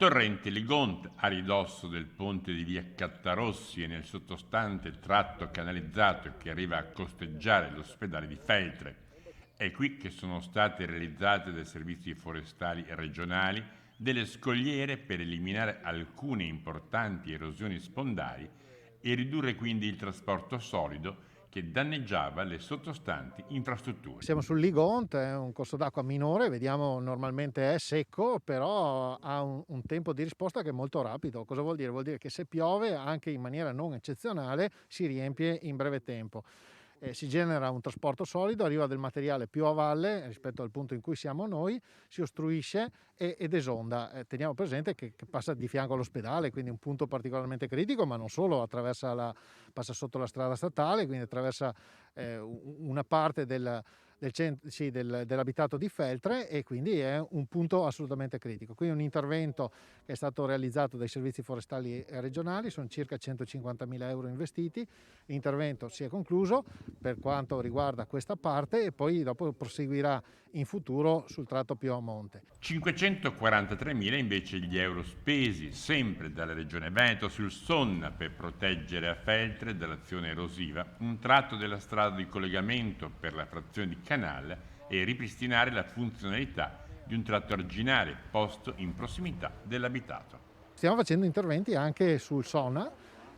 Torrente Ligonte, a ridosso del ponte di via Cattarossi e nel sottostante tratto canalizzato che arriva a costeggiare l'ospedale di Feltre. È qui che sono state realizzate dai servizi forestali regionali delle scogliere per eliminare alcune importanti erosioni spondali e ridurre quindi il trasporto solido che danneggiava le sottostanti infrastrutture. Siamo sul Ligonte, è un corso d'acqua minore, vediamo normalmente è secco, però ha un tempo di risposta che è molto rapido. Cosa vuol dire? Vuol dire che se piove, anche in maniera non eccezionale, si riempie in breve tempo. Si genera un trasporto solido, arriva del materiale più a valle rispetto al punto in cui siamo noi, si ostruisce ed esonda. Teniamo presente che passa di fianco all'ospedale, quindi un punto particolarmente critico, ma non solo, passa sotto la strada statale, quindi attraversa una parte dell'abitato di Feltre e quindi è un punto assolutamente critico. Quindi un intervento che è stato realizzato dai servizi forestali regionali, sono circa 150.000 euro investiti, l'intervento si è concluso per quanto riguarda questa parte e poi dopo proseguirà in futuro sul tratto più a monte. 543.000 invece gli euro spesi sempre dalla Regione Veneto sul Sonna per proteggere a Feltre dall'azione erosiva un tratto della strada di collegamento per la frazione di Canale e ripristinare la funzionalità di un tratto arginale posto in prossimità dell'abitato. Stiamo facendo interventi anche sul Sonna,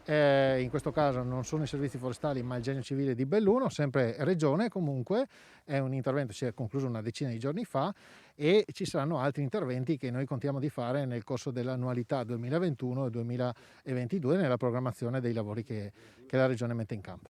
in questo caso non sono i servizi forestali ma il Genio Civile di Belluno, sempre regione comunque, è un intervento, si è concluso una decina di giorni fa e ci saranno altri interventi che noi contiamo di fare nel corso dell'annualità 2021 e 2022 nella programmazione dei lavori che la regione mette in campo.